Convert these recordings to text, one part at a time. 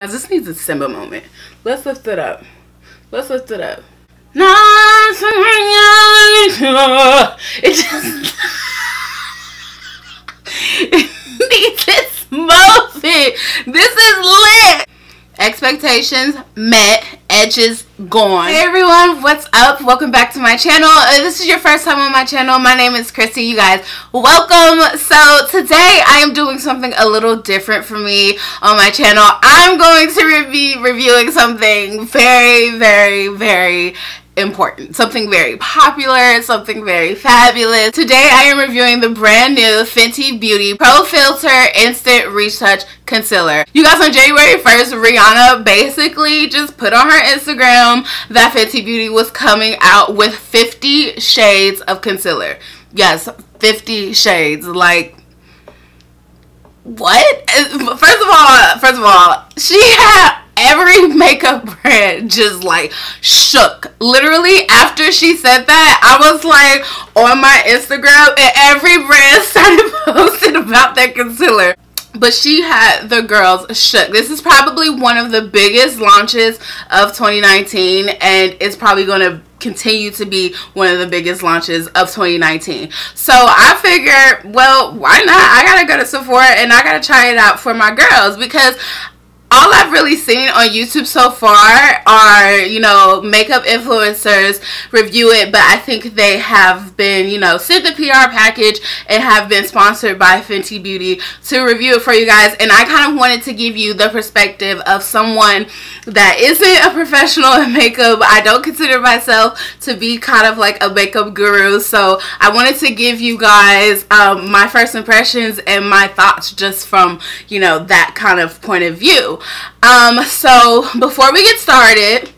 This needs a Simba moment. Let's lift it up. Let's lift it up. It just it needs its moment. This is lit. Expectations met, edges gone. Hey everyone, what's up? Welcome back to my channel. If this is your first time on my channel, my name is Christy. You guys, welcome. So today I am doing something a little different for me on my channel. I'm going to be reviewing something very important, something very popular, something very fabulous. Today I am reviewing the brand new Fentybeauty Pro Filter Instant Retouch Concealer. You guys, on January 1st, Rihanna basically just put on her Instagram that Fentybeauty was coming out with 50 shades of concealer. Yes, 50 shades. Like, what? First of all, she had every makeup brand just like shook. Literally after she said that, I was like on my Instagram and every brand started posting about their concealer. But she had the girls shook. This is probably one of the biggest launches of 2019, and it's probably going to continue to be one of the biggest launches of 2019. So I figured, well, why not? I gotta go to Sephora and I gotta try it out for my girls, because all I've really seen on YouTube so far are, you know, makeup influencers review it, but I think they have been, you know, sent the PR package and have been sponsored by Fentybeauty to review it for you guys. And I kind of wanted to give you the perspective of someone that isn't a professional in makeup. I don't consider myself to be kind of like a makeup guru, so I wanted to give you guys my first impressions and my thoughts just from, you know, that kind of point of view. So before we get started,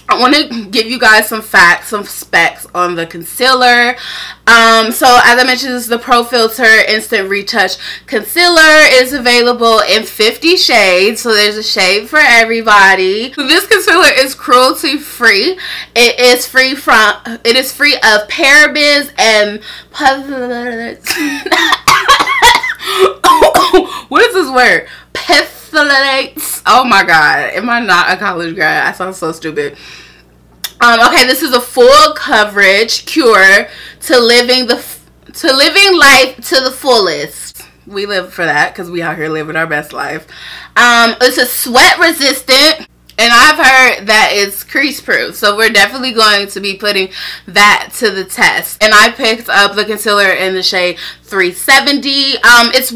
I want to give you guys some facts, some specs on the concealer. So as I mentioned, this is the Pro Filter Instant Retouch Concealer. It is available in 50 shades, so there's a shade for everybody. This concealer is cruelty free. It is free of parabens and what is this word? Oh my god, am I not a college grad? I sound so stupid. Okay, this is a full coverage cure to living life to the fullest. We live for that because we out here living our best life. It's a sweat resistant, and I've heard that it's crease proof, so we're definitely going to be putting that to the test. And I picked up the concealer in the shade 370. It's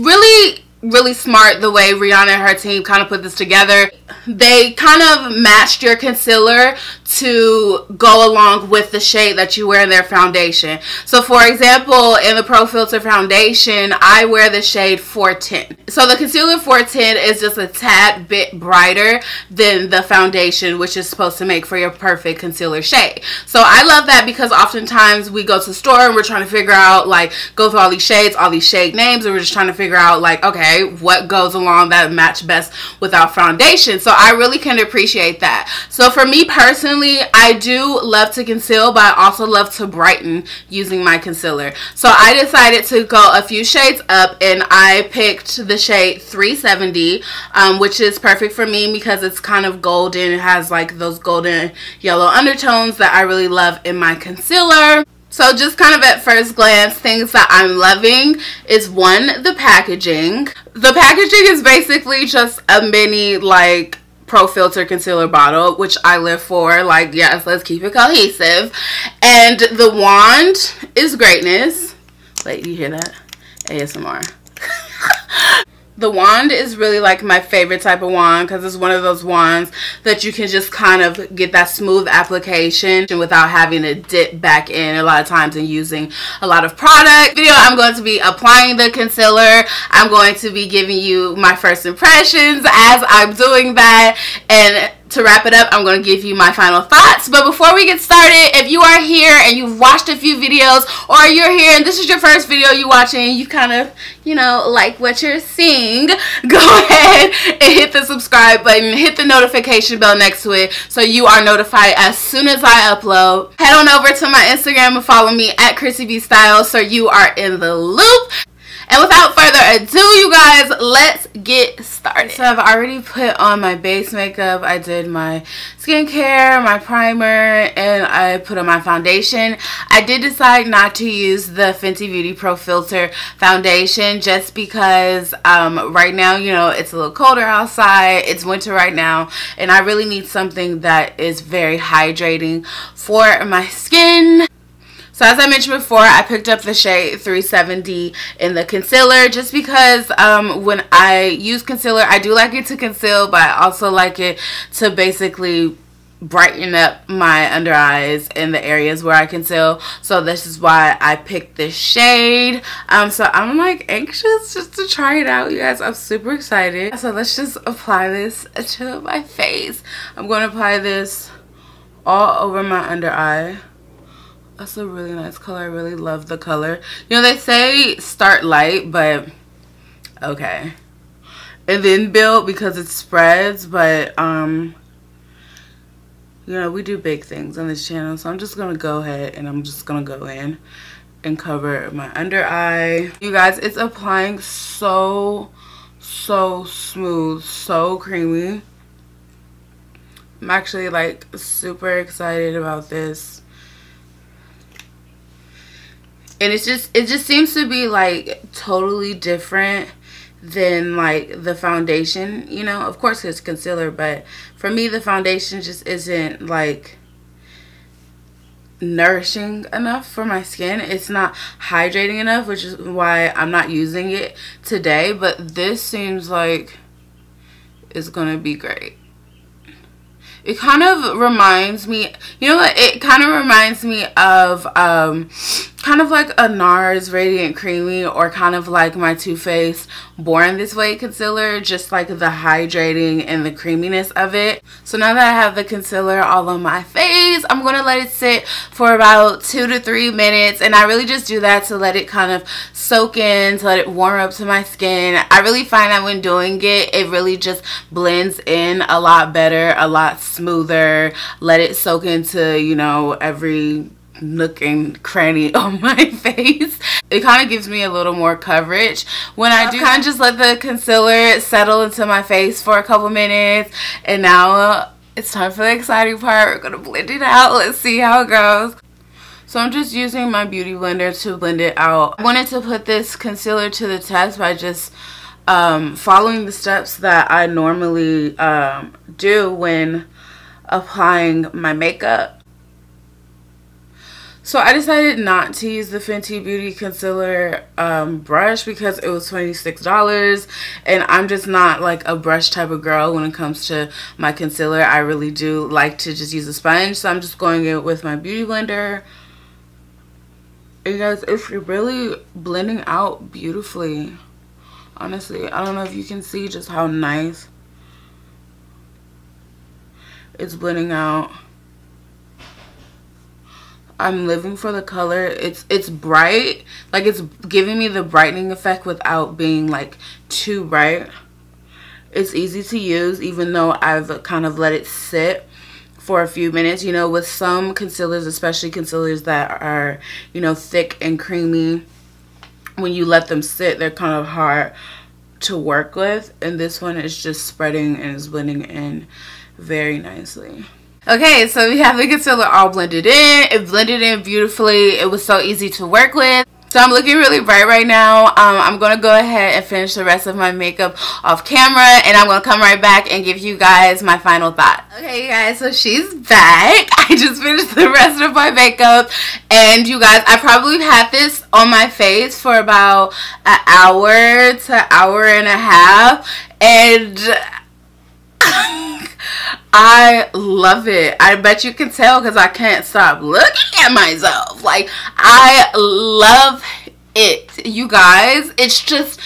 really smart the way Rihanna and her team kind of put this together. They kind of matched your concealer to go along with the shade that you wear in their foundation. So for example, in the Pro Filter foundation, I wear the shade 410. So the concealer 410 is just a tad bit brighter than the foundation, which is supposed to make for your perfect concealer shade. So I love that, because oftentimes we go to the store and we're trying to figure out, like, go through all these shades, all these shade names, and we're just trying to figure out, like, okay, what goes along that match best with our foundation. So I really can appreciate that. So for me personally, I do love to conceal, but I also love to brighten using my concealer. So I decided to go a few shades up, and I picked the shade 370, which is perfect for me because it's kind of golden. It has like those golden yellow undertones that I really love in my concealer. So just kind of at first glance, things that I'm loving is, one, the packaging. The packaging is basically just a mini, like, Pro Filter concealer bottle, which I live for. Like, yes, let's keep it cohesive. And the wand is greatness. Wait, you hear that? ASMR. The wand is really like my favorite type of wand, because it's one of those wands that you can just kind of get that smooth application without having to dip back in a lot of times and using a lot of product. Video, I'm going to be applying the concealer. I'm going to be giving you my first impressions as I'm doing that, and to wrap it up, I'm going to give you my final thoughts. But before we get started, if you are here and you've watched a few videos, or you're here and this is your first video you're watching, you kind of, you know, like what you're seeing, go ahead and hit the subscribe button, hit the notification bell next to it so you are notified as soon as I upload. Head on over to my Instagram and follow me at ChrissyBStyle so you are in the loop. And without further ado, you guys, let's get started. So I've already put on my base makeup. I did my skincare, my primer, and I put on my foundation. I did decide not to use the Fenty Beauty Pro Filt'R foundation just because right now, you know, it's a little colder outside. It's winter right now, and I really need something that is very hydrating for my skin. So as I mentioned before, I picked up the shade 370 in the concealer just because when I use concealer, I do like it to conceal, but I also like it to basically brighten up my under eyes in the areas where I conceal. So this is why I picked this shade. So I'm like anxious just to try it out, you guys. I'm super excited. So let's just apply this to my face. I'm going to apply this all over my under eye. That's a really nice color. I really love the color. You know, they say start light, but okay. And then build because it spreads, but you know, we do big things on this channel. So I'm just going to go ahead and I'm just going to go in and cover my under eye. You guys, it's applying so smooth, so creamy. I'm actually like super excited about this. And it just seems to be like totally different than like the foundation, you know. Of course it's concealer, but for me the foundation just isn't like nourishing enough for my skin. It's not hydrating enough, which is why I'm not using it today. But this seems like it's gonna be great. It kind of reminds me, you know what, it kind of reminds me of kind of like a NARS Radiant Creamy, or kind of like my Too Faced Born This Way concealer, just like the hydrating and the creaminess of it. So now that I have the concealer all on my face, I'm going to let it sit for about 2 to 3 minutes, and I really just do that to let it kind of soak in, to let it warm up to my skin. I really find that when doing it, it really just blends in a lot better, a lot smoother. Let it soak into, you know, every nook and cranny on my face. It kind of gives me a little more coverage when I do kind of just let the concealer settle into my face for a couple minutes. And now it's time for the exciting part. We're gonna blend it out. Let's see how it goes. So I'm just using my beauty blender to blend it out. I wanted to put this concealer to the test by just following the steps that I normally do when applying my makeup. So I decided not to use the Fenty Beauty concealer brush because it was $26, and I'm just not like a brush type of girl when it comes to my concealer. I really do like to just use a sponge, so I'm just going in with my beauty blender. And you guys, it's really blending out beautifully. Honestly, I don't know if you can see just how nice it's blending out. I'm living for the color. It's bright, like it's giving me the brightening effect without being like too bright. It's easy to use, even though I've kind of let it sit for a few minutes. You know, with some concealers, especially concealers that are, you know, thick and creamy, when you let them sit, they're kind of hard to work with, and this one is just spreading and is blending in very nicely. Okay, so we have the concealer all blended in. It blended in beautifully. It was so easy to work with. So I'm looking really bright right now. I'm going to go ahead and finish the rest of my makeup off camera, and I'm going to come right back and give you guys my final thoughts. Okay, you guys, so she's back. I just finished the rest of my makeup, and you guys, I probably had this on my face for about an hour to hour and a half, and I love it. I bet you can tell because I can't stop looking at myself. Like, I love it, you guys. It's just,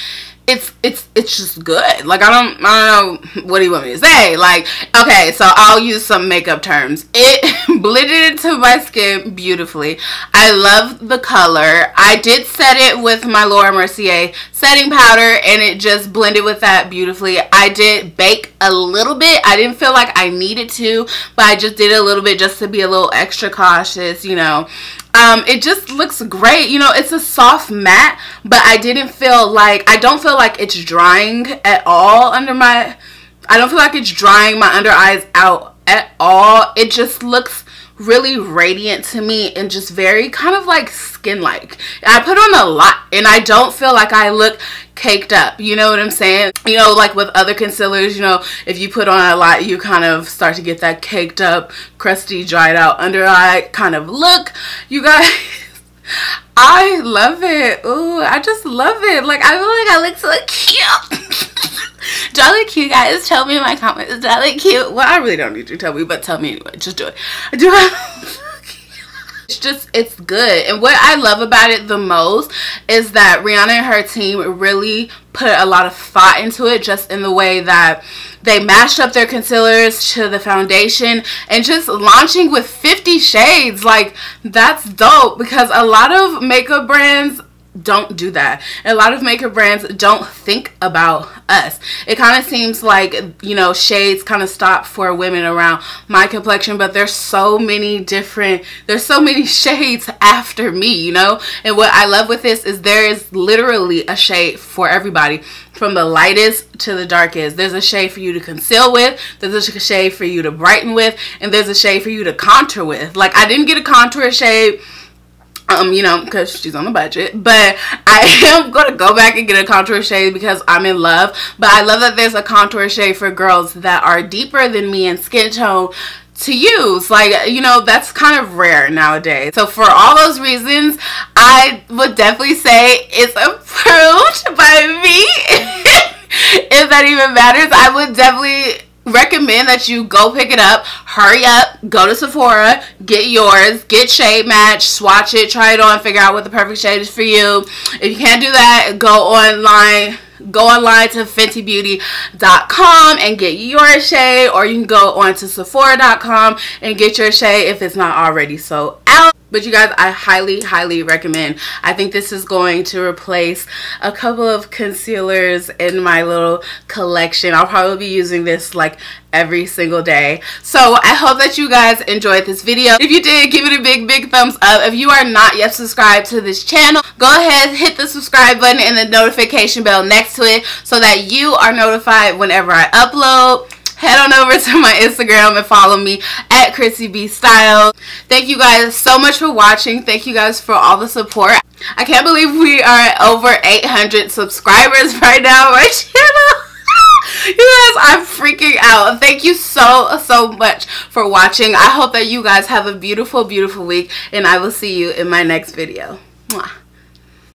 it's just good. Like, I don't know, what do you want me to say? Like, okay, so I'll use some makeup terms. It blended into my skin beautifully. I love the color. I did set it with my Laura Mercier setting powder, and it just blended with that beautifully. I did bake a little bit. I didn't feel like I needed to, but I just did a little bit just to be a little extra cautious, you know. It just looks great. You know, it's a soft matte, but I don't feel like it's drying at all under my, I don't feel like it's drying my under eyes out at all. It just looks really radiant to me and just very kind of like skin-like. I put on a lot and I don't feel like I look caked up, you know what I'm saying? You know, like with other concealers, you know, if you put on a lot, you kind of start to get that caked up, crusty, dried out under eye kind of look. You guys, I love it. Ooh, I just love it. Like, I feel like I look so cute. Do I look cute, guys? Tell me in my comments. Do I look cute? Well, I really don't need you to tell me, but tell me anyway. Just do it. Do I? It's good. And what I love about it the most is that Rihanna and her team really put a lot of thought into it, just in the way that they mashed up their concealers to the foundation and just launching with 50 shades. Like, that's dope, because a lot of makeup brands don't do that. A lot of makeup brands don't think about us. It kind of seems like, you know, shades kind of stop for women around my complexion, but there's so many shades after me, you know. And what I love with this is there is literally a shade for everybody, from the lightest to the darkest. There's a shade for you to conceal with, there's a shade for you to brighten with, and there's a shade for you to contour with. Like, I didn't get a contour shade, you know, because she's on a budget, but I am going to go back and get a contour shade because I'm in love. But I love that there's a contour shade for girls that are deeper than me in skin tone to use. Like, you know, that's kind of rare nowadays. So for all those reasons, I would definitely say it's approved by me. If that even matters, I would definitely recommend that you go pick it up. Hurry up, go to Sephora, get yours, get shade match, swatch it, try it on, figure out what the perfect shade is for you. If you can't do that, go online to Fentybeauty.com and get your shade, or you can go on to Sephora.com and get your shade if it's not already sold out. But you guys, I highly recommend. I think this is going to replace a couple of concealers in my little collection. I'll probably be using this like every single day. So I hope that you guys enjoyed this video. If you did, give it a big thumbs up. If you are not yet subscribed to this channel, go ahead, hit the subscribe button and the notification bell next to it so that you are notified whenever I upload. Head on over to my Instagram and follow me at Chrissy B Style. Thank you guys so much for watching. Thank you guys for all the support. I can't believe we are at over 800 subscribers right now on my channel. You guys, I'm freaking out. Thank you so much for watching. I hope that you guys have a beautiful week, and I will see you in my next video. Mwah.